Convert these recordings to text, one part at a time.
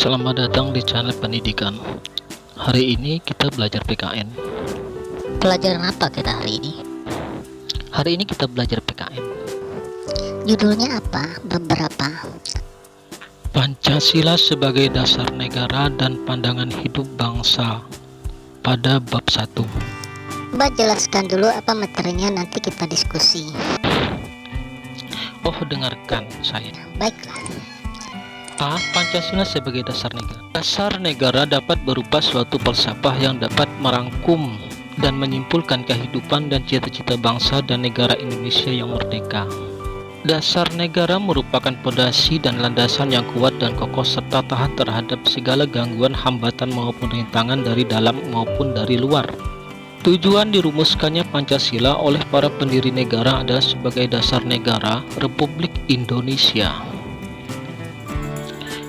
Selamat datang di channel pendidikan. Hari ini kita belajar PKN. Pelajaran apa kita hari ini? Hari ini kita belajar PKN. Judulnya apa? Beberapa. Pancasila sebagai dasar negara dan pandangan hidup bangsa pada bab 1. Coba jelaskan dulu apa materinya, nanti kita diskusi. Oh, dengarkan saya. Baiklah. A. Pancasila sebagai dasar negara. Dasar negara dapat berupa suatu falsafah yang dapat merangkum dan menyimpulkan kehidupan dan cita-cita bangsa dan negara Indonesia yang merdeka. Dasar negara merupakan fondasi dan landasan yang kuat dan kokoh serta tahan terhadap segala gangguan, hambatan maupun rintangan dari dalam maupun dari luar. Tujuan dirumuskannya Pancasila oleh para pendiri negara adalah sebagai dasar negara Republik Indonesia.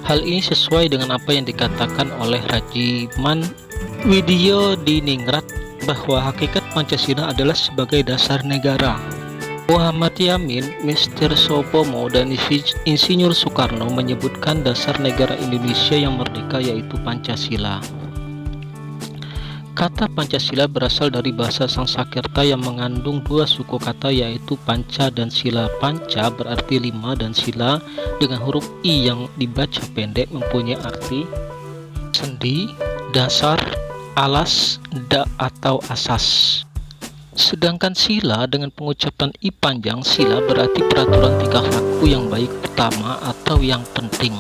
Hal ini sesuai dengan apa yang dikatakan oleh Rajiman Widyodiningrat bahwa hakikat Pancasila adalah sebagai dasar negara. Muhammad Yamin, Mr. Sopomo, dan Insinyur Soekarno menyebutkan dasar negara Indonesia yang merdeka yaitu Pancasila. Kata Pancasila berasal dari bahasa Sanskerta yang mengandung dua suku kata yaitu Panca dan Sila. Panca berarti 5 dan Sila dengan huruf I yang dibaca pendek mempunyai arti sendi, dasar, alas, atau asas. Sedangkan Sila dengan pengucapan I panjang, Sila berarti peraturan tingkah laku yang baik, utama, atau yang penting.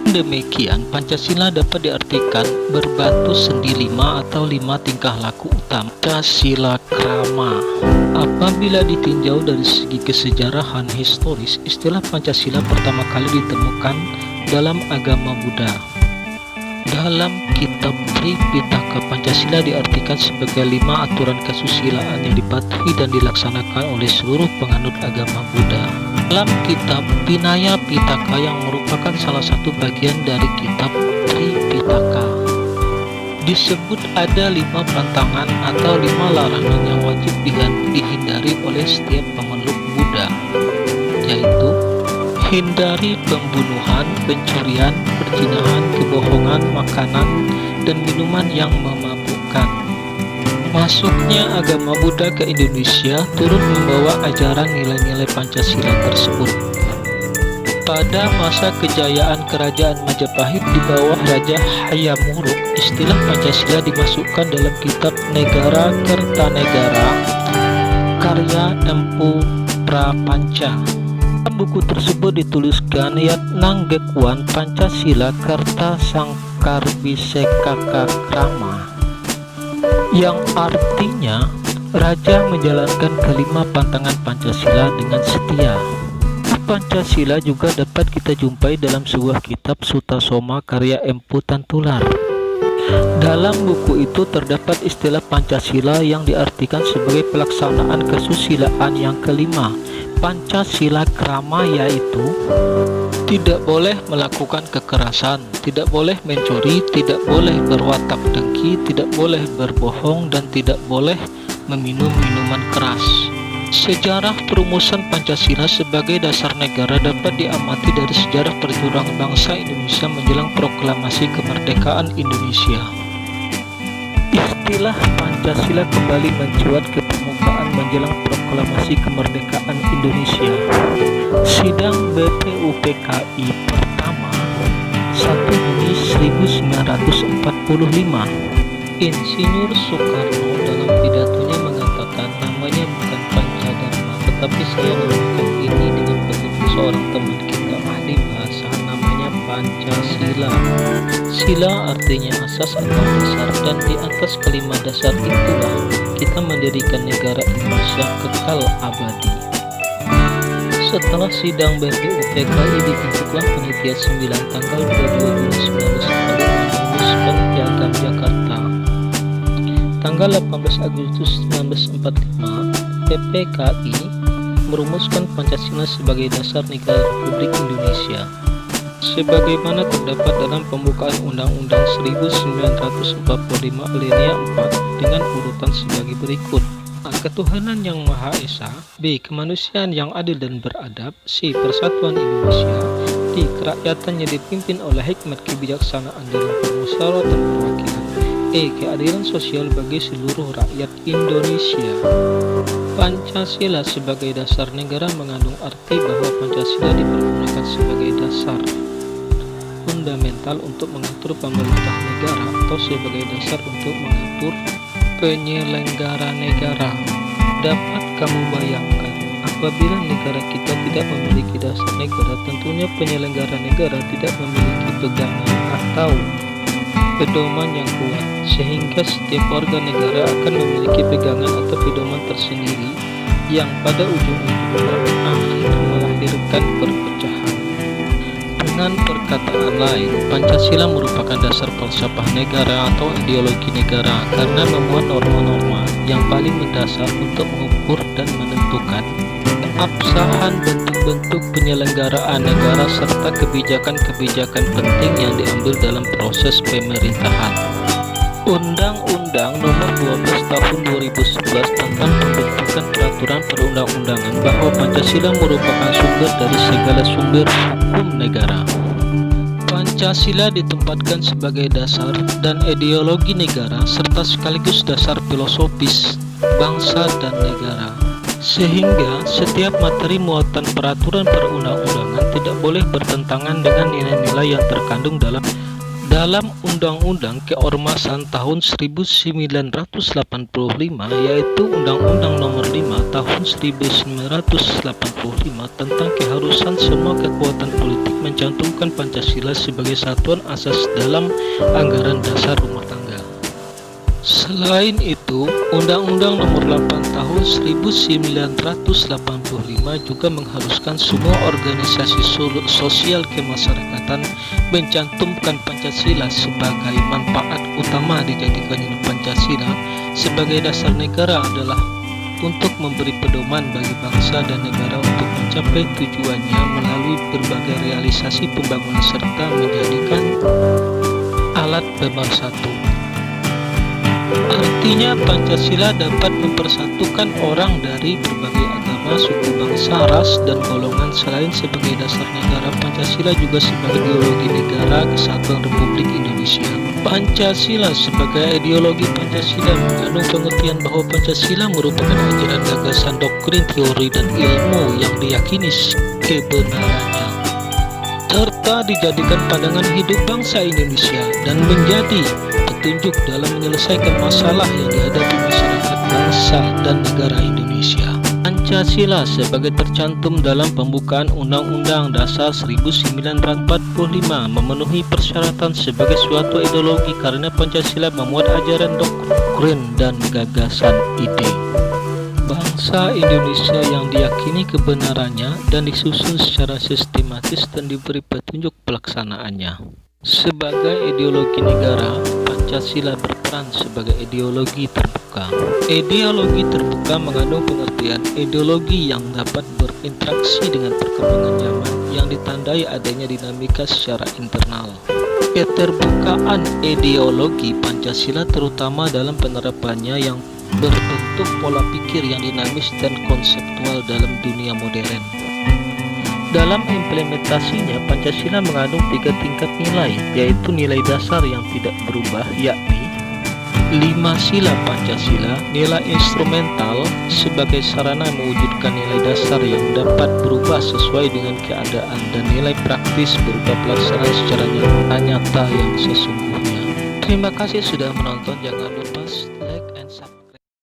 Demikian, Pancasila dapat diartikan berbatu sendi 5 atau 5 tingkah laku utama. Pancasila krama. Apabila ditinjau dari segi kesejarahan historis, istilah Pancasila pertama kali ditemukan dalam agama Buddha. Dalam kitab Tripitaka, Pancasila diartikan sebagai 5 aturan kesusilaan yang dipatuhi dan dilaksanakan oleh seluruh penganut agama Buddha. Dalam kitab Vinaya Pitaka yang merupakan salah satu bagian dari kitab Tripitaka, disebut ada 5 pantangan atau 5 larangan yang wajib dihindari oleh setiap pemeluk Buddha, yaitu hindari pembunuhan, pencurian, perzinahan, kebohongan, makanan, dan minuman yang memabukkan. Masuknya agama Buddha ke Indonesia turut membawa ajaran nilai-nilai Pancasila tersebut. Pada masa kejayaan kerajaan Majapahit di bawah Raja Hayam Wuruk, istilah Pancasila dimasukkan dalam kitab Negara Kertanegara karya Empu Prapanca. Buku tersebut dituliskan Yatnang Gekuan Pancasila Kerta Sangkarbiseka Krama, yang artinya Raja menjalankan kelima pantangan Pancasila dengan setia. Pancasila juga dapat kita jumpai dalam sebuah kitab Sutasoma karya Empu Tantular. Dalam buku itu terdapat istilah Pancasila yang diartikan sebagai pelaksanaan kesusilaan yang kelima. Pancasila krama yaitu tidak boleh melakukan kekerasan, tidak boleh mencuri, tidak boleh berwatak dengki, tidak boleh berbohong, dan tidak boleh meminum minuman keras. Sejarah perumusan Pancasila sebagai dasar negara dapat diamati dari sejarah perjuangan bangsa Indonesia menjelang proklamasi kemerdekaan Indonesia. Istilah Pancasila kembali mencuat ke permukaan menjelang proklamasi kemerdekaan Indonesia. Sidang BPUPKI pertama 1 Juni 1945. Insinyur Soekarno dalam pidatonya mengatakan namanya bukan Pancadharma, tetapi saya menamakan ini dengan petunjuk seorang teman kita ahli bahasa, namanya Pancasila. Sila artinya asas atau dasar, dan di atas kelima dasar itulah kita mendirikan negara Indonesia kekal abadi. Setelah sidang BPUPKI dibentuklah panitia 9 tanggal 22 Juni 1945 Piagam Jakarta. Tanggal 18 Agustus 1945, PPKI merumuskan Pancasila sebagai dasar negara Republik Indonesia, sebagaimana terdapat dalam pembukaan Undang-Undang 1945 alinea 4 dengan urutan sebagai berikut: A. Ketuhanan yang Maha Esa, B. Kemanusiaan yang adil dan beradab, C. Persatuan Indonesia, D. Demokrasi kerakyatan yang dipimpin oleh hikmat kebijaksanaan dalam permusyawaratan perwakilan. Keadilan sosial bagi seluruh rakyat Indonesia. Pancasila sebagai dasar negara mengandung arti bahwa Pancasila dipergunakan sebagai dasar fundamental untuk mengatur pemerintah negara atau sebagai dasar untuk mengatur penyelenggara negara. Dapat kamu bayangkan, apabila negara kita tidak memiliki dasar negara, tentunya penyelenggara negara tidak memiliki pegangan atau pedoman yang kuat, sehingga setiap warga negara akan memiliki pegangan atau pedoman tersendiri yang pada ujung-ujungnya berakhir melahirkan perpecahan. Dengan perkataan lain, Pancasila merupakan dasar falsafah negara atau ideologi negara karena memuat norma-norma yang paling mendasar untuk mengukur dan menentukan keabsahan bentuk-bentuk penyelenggaraan negara serta kebijakan-kebijakan penting yang diambil dalam proses pemerintahan. Undang-Undang Nomor 12 Tahun 2011 tentang pembentukan peraturan perundang-undangan bahwa Pancasila merupakan sumber dari segala sumber hukum negara. Pancasila ditempatkan sebagai dasar dan ideologi negara serta sekaligus dasar filosofis bangsa dan negara. Sehingga setiap materi muatan peraturan perundang-undangan tidak boleh bertentangan dengan nilai-nilai yang terkandung dalam Undang-Undang Keormasan tahun 1985, yaitu Undang-Undang Nomor 5 Tahun 1985 tentang keharusan semua kekuatan politik mencantumkan Pancasila sebagai satuan asas dalam anggaran dasar rumah tangga. Selain itu, Undang-Undang Nomor 8 Tahun 1985 juga mengharuskan semua organisasi sosial kemasyarakatan mencantumkan Pancasila sebagai manfaat utama. Dijadikan Pancasila sebagai dasar negara adalah untuk memberi pedoman bagi bangsa dan negara untuk mencapai tujuannya melalui berbagai realisasi pembangunan serta menjadikan alat pemersatu. Artinya Pancasila dapat mempersatukan orang dari berbagai agama, suku, bangsa, ras, dan golongan. Selain sebagai dasar negara, Pancasila juga sebagai ideologi negara kesatuan Republik Indonesia. Pancasila sebagai ideologi Pancasila mengandung pengertian bahwa Pancasila merupakan ajaran, gagasan, doktrin, teori, dan ilmu yang diyakini kebenarannya, serta dijadikan pandangan hidup bangsa Indonesia dan menjadi petunjuk dalam menyelesaikan masalah yang dihadapi masyarakat bangsa dan negara Indonesia. Pancasila sebagai tercantum dalam pembukaan Undang-Undang Dasar 1945 memenuhi persyaratan sebagai suatu ideologi karena Pancasila memuat ajaran, doktrin, dan gagasan ide bangsa Indonesia yang diyakini kebenarannya dan disusun secara sistematis dan diberi petunjuk pelaksanaannya. Sebagai ideologi negara, Pancasila berperan sebagai ideologi terbuka. Ideologi terbuka mengandung pengertian ideologi yang dapat berinteraksi dengan perkembangan zaman yang ditandai adanya dinamika secara internal. Keterbukaan ideologi Pancasila terutama dalam penerapannya yang berbentuk pola pikir yang dinamis dan konseptual dalam dunia modern. Dalam implementasinya, Pancasila mengandung 3 tingkat nilai, yaitu nilai dasar yang tidak berubah, yakni 5 sila Pancasila, nilai instrumental sebagai sarana mewujudkan nilai dasar yang dapat berubah sesuai dengan keadaan, dan nilai praktis berupa pelaksanaan secara nyata yang sesungguhnya. Terima kasih sudah menonton, jangan lupa like and subscribe.